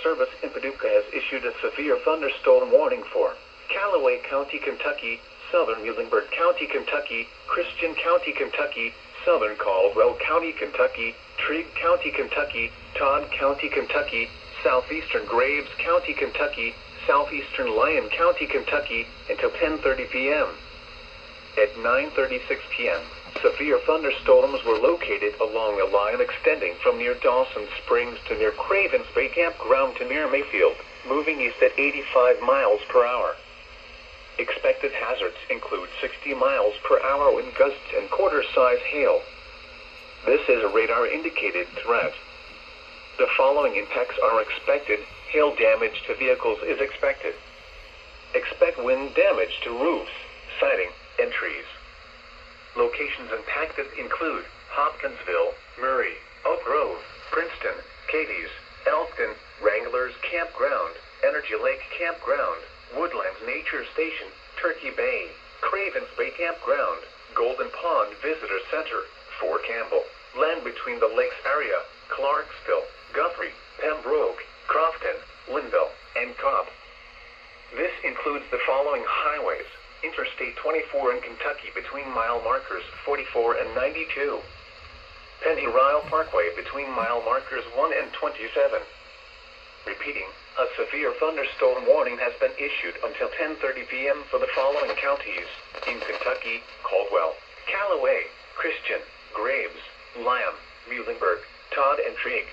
Service in Paducah has issued a severe thunderstorm warning for Callaway County, Kentucky, Southern Muhlenberg County, Kentucky, Christian County, Kentucky, Southern Caldwell County, Kentucky, Trigg County, Kentucky, Todd County, Kentucky, Southeastern Graves County, Kentucky, Southeastern Lyon County, Kentucky, until 10:30 p.m. At 9:36 p.m., severe thunderstorms were located along a line extending from near Dawson Springs to near Cravens Bay Campground to near Mayfield, moving east at 85 miles per hour. Expected hazards include 60 miles per hour wind gusts and quarter-size hail. This is a radar-indicated threat. The following impacts are expected. Hail damage to vehicles is expected. Expect wind damage to roofs, siding, and trees. Locations impacted include Hopkinsville, Murray, Oak Grove, Princeton, Cadiz, Elkton, Wranglers Campground, Energy Lake Campground, Woodlands Nature Station, Turkey Bay, Cravens Bay Campground, Golden Pond Visitor Center, Fort Campbell, Land Between the Lakes area, Clarksville, Guthrie, Pembroke, Crofton, Linville, and Cobb. This includes the following highways: Interstate 24 in Kentucky between mile markers 44 and 92. Penny-Ryle Parkway between mile markers 1 and 27. Repeating, a severe thunderstorm warning has been issued until 10:30 p.m. for the following counties in Kentucky: Caldwell, Callaway, Christian, Graves, Lyon, Muhlenberg, Todd, and Trigg.